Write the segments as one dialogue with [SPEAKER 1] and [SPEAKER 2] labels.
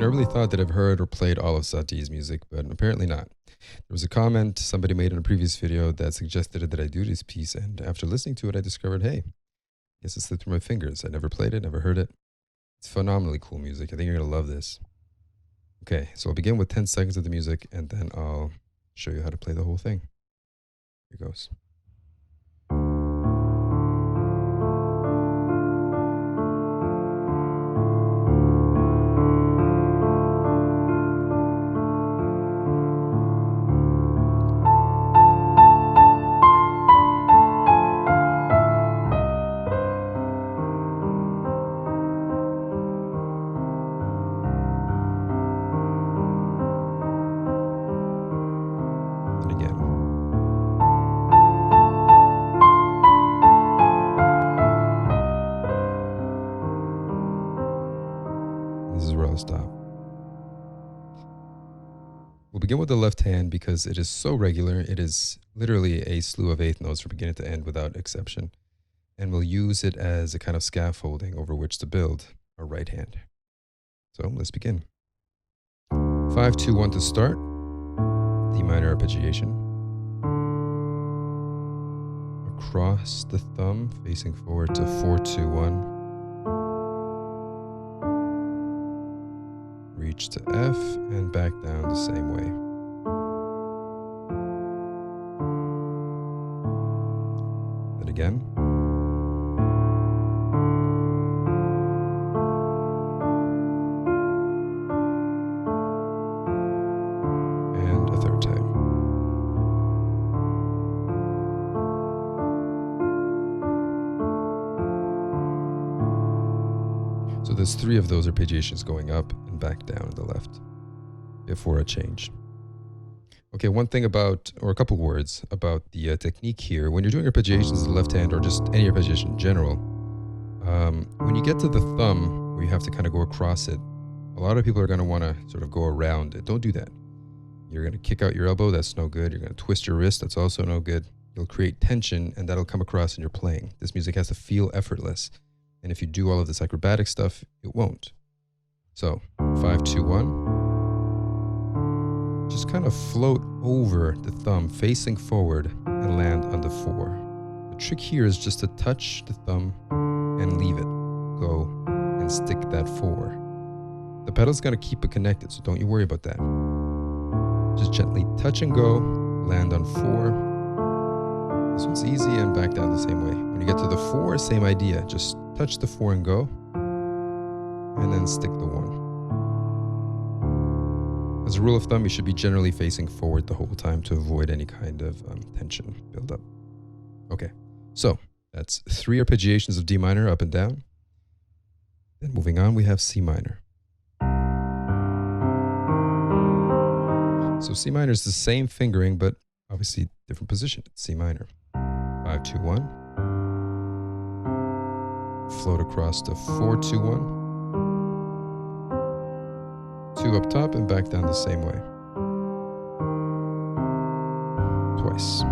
[SPEAKER 1] I really thought that I've heard or played all of Satie's music, but apparently not. There was a comment somebody made in a previous video that suggested that I do this piece, and after listening to it, I discovered, hey, I guess it slipped through my fingers. I never played it, never heard it. It's phenomenally cool music. I think you're going to love this. Okay, so I'll begin with 10 seconds of the music, and then I'll show you how to play the whole thing. Here goes. And again. This is where I'll stop. We'll begin with the left hand because it is so regular. It is literally a slew of eighth notes from beginning to end without exception. And we'll use it as a kind of scaffolding over which to build our right hand. So let's begin. 5, 2, 1 to start. D minor arpeggiation. Across the thumb, facing forward to 4, 2, 1. Reach to F and back down the same way. Then again. And a third time. So there's 3 of those arpeggiations going up and back down to the left before a change. Okay, one thing about, or a couple words about the technique here. When you're doing arpeggiations with the left hand, or just any arpeggiation in general, when you get to the thumb, where you have to kind of go across it, a lot of people are going to want to sort of go around it. Don't do that. You're going to kick out your elbow, that's no good. You're going to twist your wrist, that's also no good. You'll create tension, and that'll come across in your playing. This music has to feel effortless. And if you do all of this acrobatic stuff, it won't. So, 5, 2, 1. Just kind of float over the thumb, facing forward, and land on the 4. The trick here is just to touch the thumb and leave it. Go and stick that 4. The pedal's going to keep it connected, so don't you worry about that. Just gently touch and go, land on 4. This one's easy, and back down the same way. When you get to the 4, same idea. Just touch the 4 and go, and then stick the 1. As a rule of thumb, you should be generally facing forward the whole time to avoid any kind of tension buildup. Okay, so that's 3 arpeggiations of D minor up and down. Then moving on, we have C minor. So C minor is the same fingering, but obviously different position. It's C minor. 5, 2, 1. Float across to 4, 2, 1. 2 up top and back down the same way. Twice.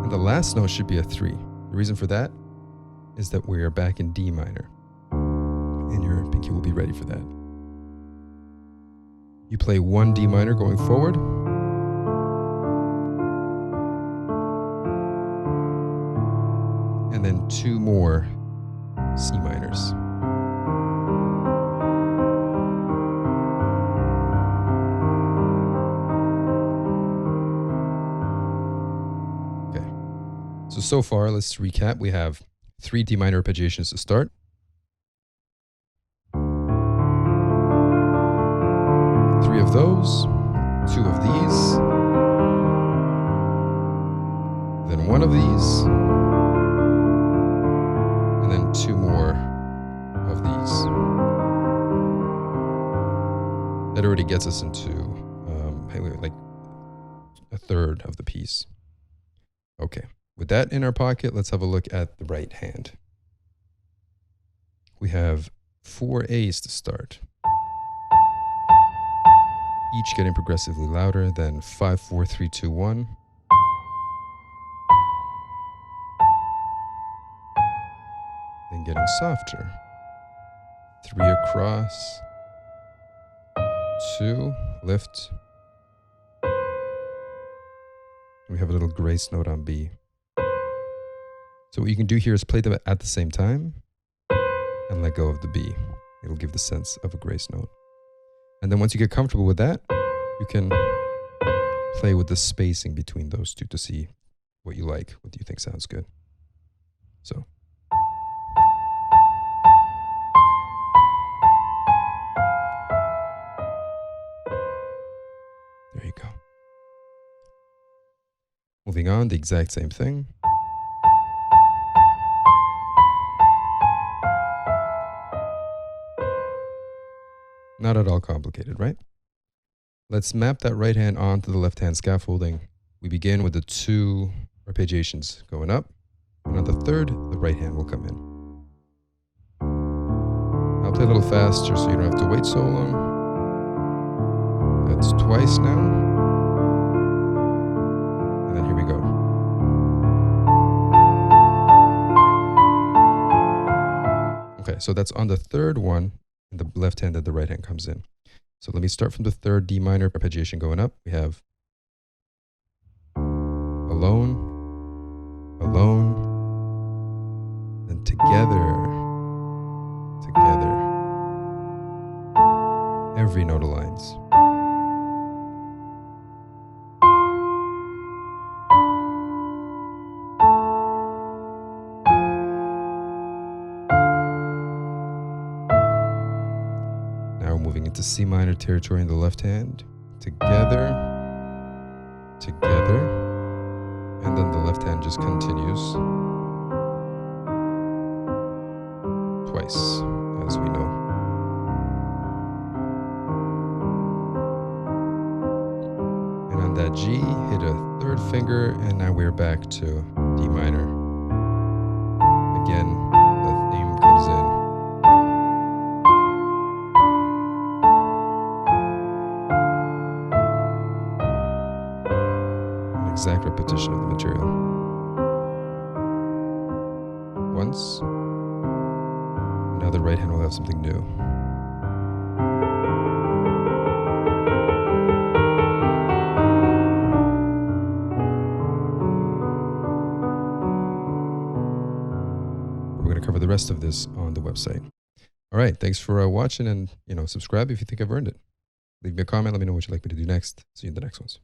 [SPEAKER 1] And the last note should be a 3. The reason for that is that we are back in D minor. And your pinky will be ready for that. You play 1 D minor going forward. And then 2 more C minors. Okay. So far, let's recap. We have 3 D minor arpeggiations to start. 3 of those, 2 of these, then 1 of these, and then 2 more of these. That already gets us into like a third of the piece. Okay, with that in our pocket, let's have a look at the right hand. We have 4 A's to start. Each getting progressively louder, then 5, 4, 3, 2, 1. getting softer. 3 across, 2, lift. We have a little grace note on B. So what you can do here is play them at the same time and let go of the B. It'll give the sense of a grace note. And then once you get comfortable with that, you can play with the spacing between those two to see what you like, what do you think sounds good. So. There you go. Moving on, the exact same thing. Not at all complicated, right? Let's map that right hand onto the left hand scaffolding. We begin with the 2 arpeggiations going up, and on the 3rd, the right hand will come in. I'll play a little faster so you don't have to wait so long. That's twice now. And then here we go. Okay, so that's on the 3rd one, and the left hand and the right hand comes in. So let me start from the 3rd D minor arpeggiation going up. We have alone, alone, and together, together. Every note aligns. Moving into C minor territory in the left hand. Together, together, and then the left hand just continues twice, as we know. And on that G, hit a 3rd finger, and now we're back to D minor. Again, the theme comes in. Exact repetition of the material. Once. Now the right hand will have something new. We're going to cover the rest of this on the website. All right, thanks for watching, and subscribe if you think I've earned it. Leave me a comment, let me know what you'd like me to do next. See you in the next ones.